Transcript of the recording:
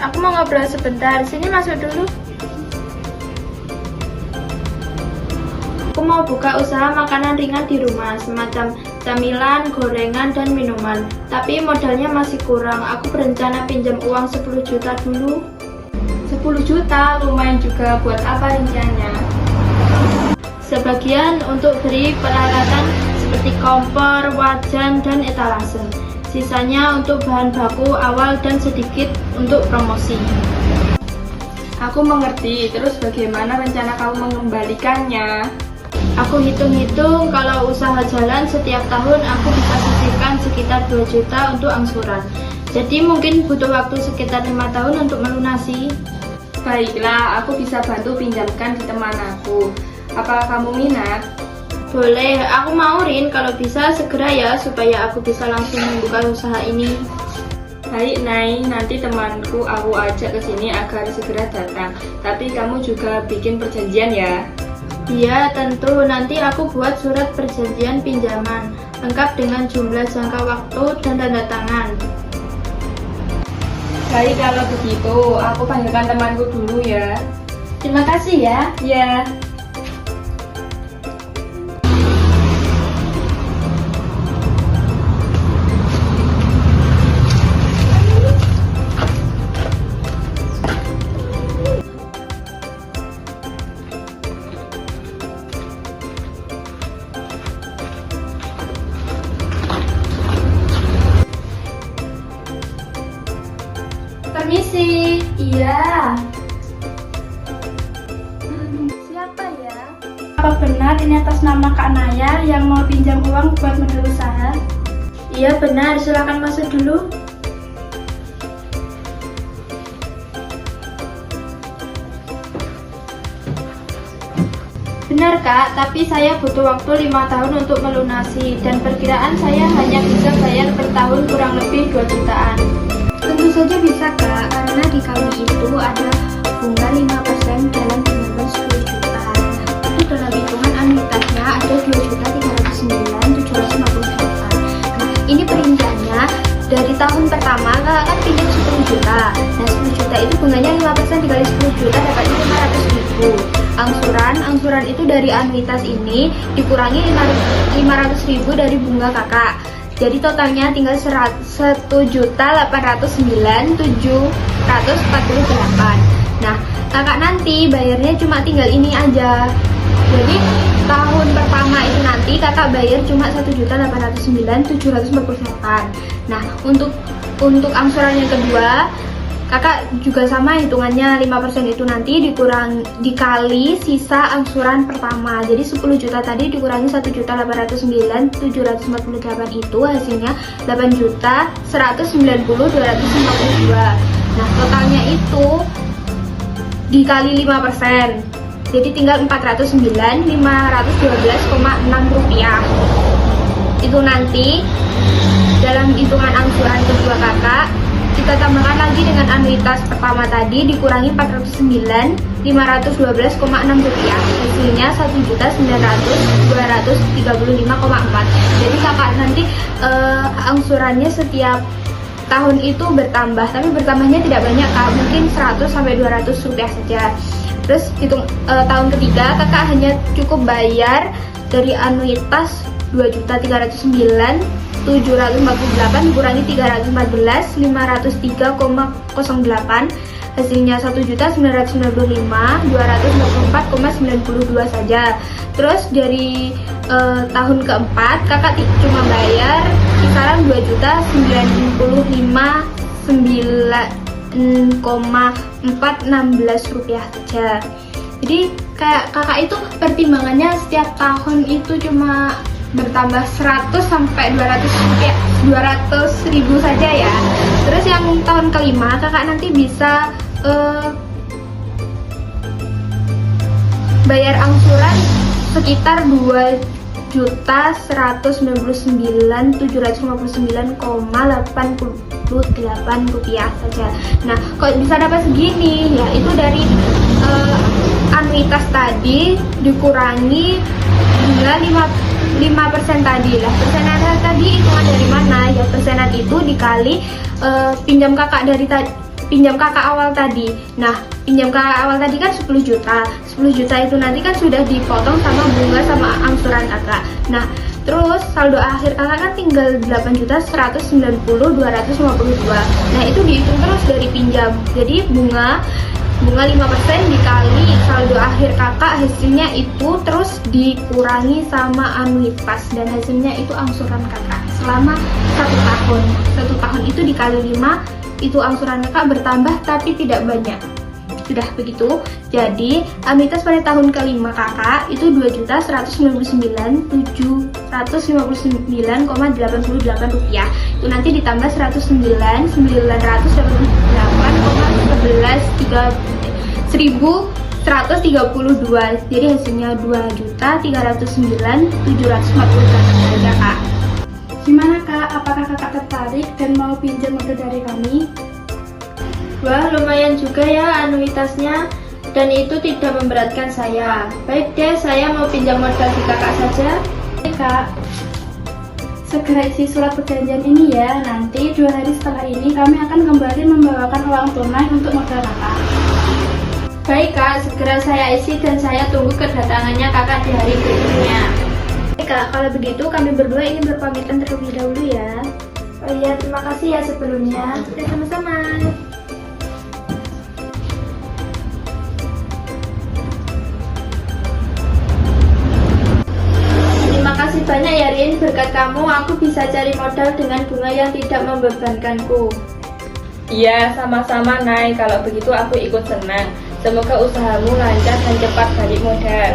aku mau ngobrol sebentar. Sini masuk dulu. Aku mau buka usaha makanan ringan di rumah, semacam camilan, gorengan, dan minuman. Tapi modalnya masih kurang. Aku berencana pinjam uang 10 juta dulu. 10 juta lumayan juga, buat apa rinciannya? Sebagian untuk beli peralatan seperti kompor, wajan, dan etalase. Sisanya untuk bahan baku awal dan sedikit untuk promosi. Aku mengerti, terus bagaimana rencana kamu mengembalikannya? Aku hitung-hitung kalau usaha jalan setiap tahun aku bisa sisihkan sekitar 2 juta untuk angsuran. Jadi mungkin butuh waktu sekitar 5 tahun untuk melunasi. Baiklah, aku bisa bantu pinjamkan di teman aku. Apakah kamu minat? Boleh, aku mau Rin, kalau bisa segera ya supaya aku bisa langsung membuka usaha ini. Baik Nai, nanti temanku aku ajak ke sini agar segera datang. Tapi kamu juga bikin perjanjian ya. Iya, tentu. Nanti aku buat surat perjanjian pinjaman lengkap dengan jumlah jangka waktu dan tanda tangan. Baik, kalau begitu aku panggilkan temanku dulu ya. Terima kasih ya. Ya. Permisi. Iya. Siapa ya? Apa benar ini atas nama Kak Naya yang mau pinjam uang buat modal usaha? Iya benar, silakan masuk dulu. Benar Kak, tapi saya butuh waktu 5 tahun untuk melunasi dan perkiraan saya hanya bisa bayar per tahun kurang lebih 2 jutaan. Tentu saja bisa Kak, karena di kalung itu ada bunga 5% dalam pinjaman 10 juta. Itu dalam hitungan anuitasnya ada 2.309.750. Nah, ini perinciannya dari tahun pertama Kak kan pinjam 10 juta. Nah, 10 juta itu bunganya 5% dikali 10 juta dapatnya 500.000. Angsuran itu dari anuitas ini dikurangi 500.000 dari bunga kakak. Jadi totalnya tinggal 1.809.748. Nah, kakak nanti bayarnya cuma tinggal ini aja. Jadi tahun pertama itu nanti kakak bayar cuma 1.809.748. Nah, untuk angsuran yang kedua kakak juga sama hitungannya, 5% itu nanti dikali sisa angsuran pertama. Jadi 10 juta tadi dikurangi 1.809.748 itu hasilnya 8.190.252. Nah, totalnya itu dikali 5%. Jadi tinggal 409.512,6 rupiah. Itu nanti dalam hitungan angsuran kedua kakak kita tambahkan lagi dengan anuitas pertama tadi dikurangi 409.512,6 rupiah, hasilnya 1.900.235,4. Jadi kakak nanti angsurannya setiap tahun itu bertambah, tapi bertambahnya tidak banyak Kak, mungkin 100 sampai 200 rupiah saja. Terus hitung tahun ketiga kakak hanya cukup bayar dari anuitas 2.309.748 dikurangi 314.503,08, hasilnya 1.995.294,92 saja. Terus dari tahun keempat kakak cuma bayar kisaran 2.099,416 rupiah saja. Jadi kayak kakak itu pertimbangannya setiap tahun itu cuma bertambah 100 sampai 200.000 saja ya. Terus yang tahun kelima kakak nanti bisa bayar angsuran sekitar 2.759.759,88 rupiah saja. Nah, kok bisa dapat segini? Ya itu dari anuitas tadi dikurangi bunga 5% tadi lah. Persenan tadi hitungan dari mana? Ya persenan itu dikali pinjam kakak pinjam kakak awal tadi. Nah, pinjam kakak awal tadi kan 10 juta. 10 juta itu nanti kan sudah dipotong sama bunga sama angsuran kakak. Nah, terus saldo akhir kakak kan tinggal 8.190.252. Nah, itu dihitung terus dari pinjam. Jadi bunga 5% dikali saldo akhir kakak, hasilnya itu terus dikurangi sama anuitas dan hasilnya itu angsuran kakak selama 1 tahun. 1 tahun itu dikali 5, itu angsuran kakak bertambah tapi tidak banyak. Sudah begitu, jadi anuitas pada tahun kelima kakak itu 2.199.759,88 rupiah. Itu nanti ditambah 109.932, jadi hasilnya 2.309.740 kak. Gimana kak, apakah kakak tertarik dan mau pinjam modal dari kami? Wah, lumayan juga ya anuitasnya, dan itu tidak memberatkan saya. Baik deh, saya mau pinjam modal di kakak saja. Oke kak, segera isi surat perjanjian ini ya. Nanti 2 hari setelah ini kami akan kembali membawakan uang tunai untuk modal kakak. Baik kak, segera saya isi dan saya tunggu kedatangannya kakak di hari berikutnya. Oke kak, kalau begitu kami berdua ingin berpamitan terlebih dahulu ya. Oh iya, terima kasih ya sebelumnya. Oke, sama-sama. Terima kasih banyak ya Rin, berkat kamu aku bisa cari modal dengan bunga yang tidak membebankanku. Iya, sama-sama Nay. Kalau begitu aku ikut senang. Semoga usahamu lancar dan cepat balik modal.